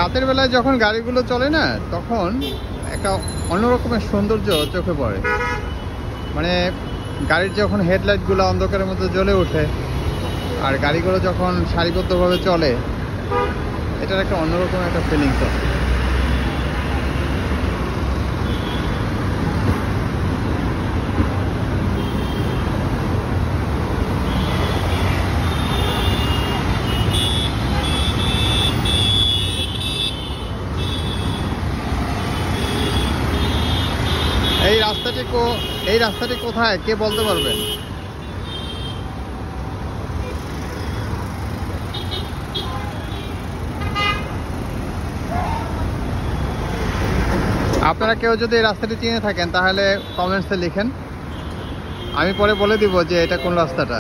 রাতের বেলায় যখন গাড়িগুলো চলে না, তখন একটা অন্যরকমের সৌন্দর্য চোখে পড়ে। মানে গাড়ির যখন হেডলাইটগুলো অন্ধকারের মধ্যে জ্বলে ওঠে আর গাড়িগুলো যখন সারিবদ্ধভাবে চলে, এটার একটা অন্যরকম একটা ফিলিংস আছে। এই রাস্তাটি কোথায় কে বলতে পারবেন? আপনারা কেউ যদি এই রাস্তাটি চিনে থাকেন তাহলে কমেন্টসে লিখেন, আমি পরে বলে দিব যে এটা কোন রাস্তাটা।